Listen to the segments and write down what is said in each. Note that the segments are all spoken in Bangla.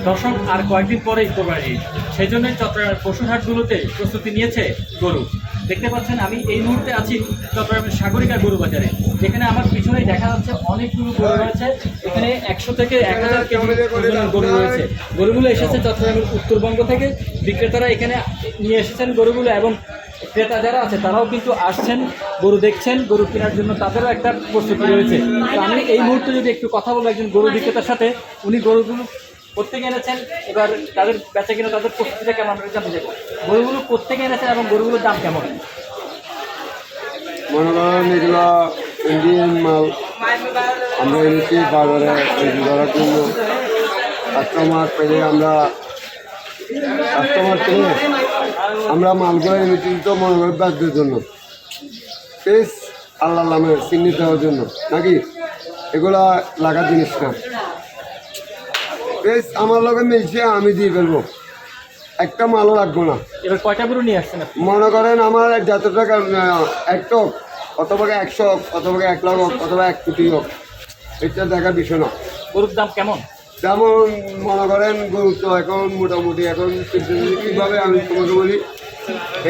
দর্শক আর কয়েকদিন পরেই কোরবানি ঈদ, সেই জন্যই চট্টগ্রামের পশুর হাটগুলোতে প্রস্তুতি নিয়েছে গরু। দেখতে পাচ্ছেন আমি এই মুহূর্তে আছি চট্টগ্রামের সাগরিকা গরু বাজারে, যেখানে আমার পিছনেই দেখা যাচ্ছে অনেকগুলো গরু রয়েছে। এখানে 100 থেকে 1000 কেজি ওজনের গরু রয়েছে। গরুগুলো এসেছে চট্টগ্রামের উত্তরবঙ্গ থেকে। বিক্রেতারা এখানে নিয়ে এসেছেন গরুগুলো, এবং ক্রেতা যারা আছে তারাও কিন্তু আসছেন, গরু দেখছেন, গরু কেনার জন্য তাদেরও একটা প্রস্তুতি রয়েছে। তো আমি এই মুহূর্তে যদি একটু কথা বলবো একজন গরু বিক্রেতার সাথে, উনি গরুগুলো প্রত্যেকে এনেছেন, এবার তাদের বেচা কিনা তাদের প্রস্তুতিটা কেমন আমরা জানতে চাইব। গরুগুলো প্রত্যেকে এনেছেন এবং গরুগুলোর দাম কেমন? মনে করেন এগুলো ইন্ডিয়ান মাল আমরা এনেছি বাজারে বিক্রি করার জন্য। কাস্টমার পেলে আমরা মালগুলো এনেছি তো মনে করেন বাজারের জন্য, বেশ আল্লাহ নামে চিহ্নিত দেওয়ার জন্য, নাকি এগুলা লাগা জিনিস না। বেশ আমার লগে মিলছে, আমি দিয়ে ফেলবো, একটা মালও লাগবো না। এবার কয়টা গরু নিয়ে আসছেন আপনি? মনে করেন আমার যত টাকা একটা হোক, অথবা 100 হোক, অথবা 1 লাখ হোক, অথবা 1 কোটি হোক, এটা দেখার বিষয় না। গরুর দাম কেমন? যেমন মনে করেন গরু তো এখন মোটামুটি এখন কীভাবে আমি তোমাকে বলি,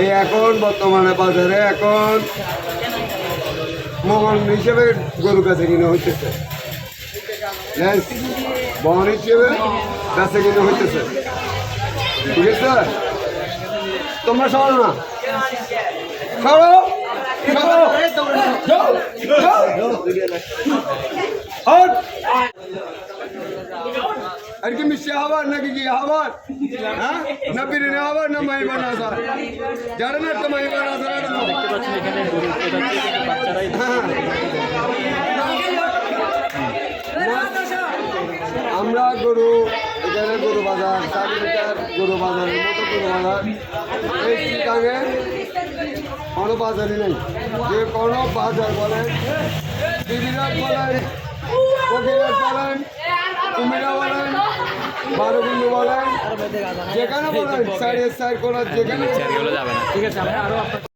এই এখন বর্তমানে বাজারে এখন মহন হিসেবে গরু কাছে কিনে হইতেছে, বহন হিসেবে কাছে কিনে হইতেছে। ঠিক আছে, তোমরা সরো না, সরো সরো, আর কি মিশে হবার নাকি কি হবার, হ্যাঁ না বিরিয়ানি হবার না মাই বানা স্যার, যারা না তো মাই বানা স্যার। দেখতে পাচ্ছেন এখানে গরু বাচ্চারাই আমরা গরু এখানে গরু বাজার, সাগরিকার গরু বাজারের মতো গরু বাজার এই চিটাঙে কোনো বাজারই নেই। যে কোনো বাজার বলেন, দিদিরাট বলেন, ফকিরাট বলেন, কুমিরা বলেন, বারোগুন্ডু বলেন, যেখানে বলেন সাইডের সাইড কোনো যেখানে। ঠিক আছে, আমরা আরো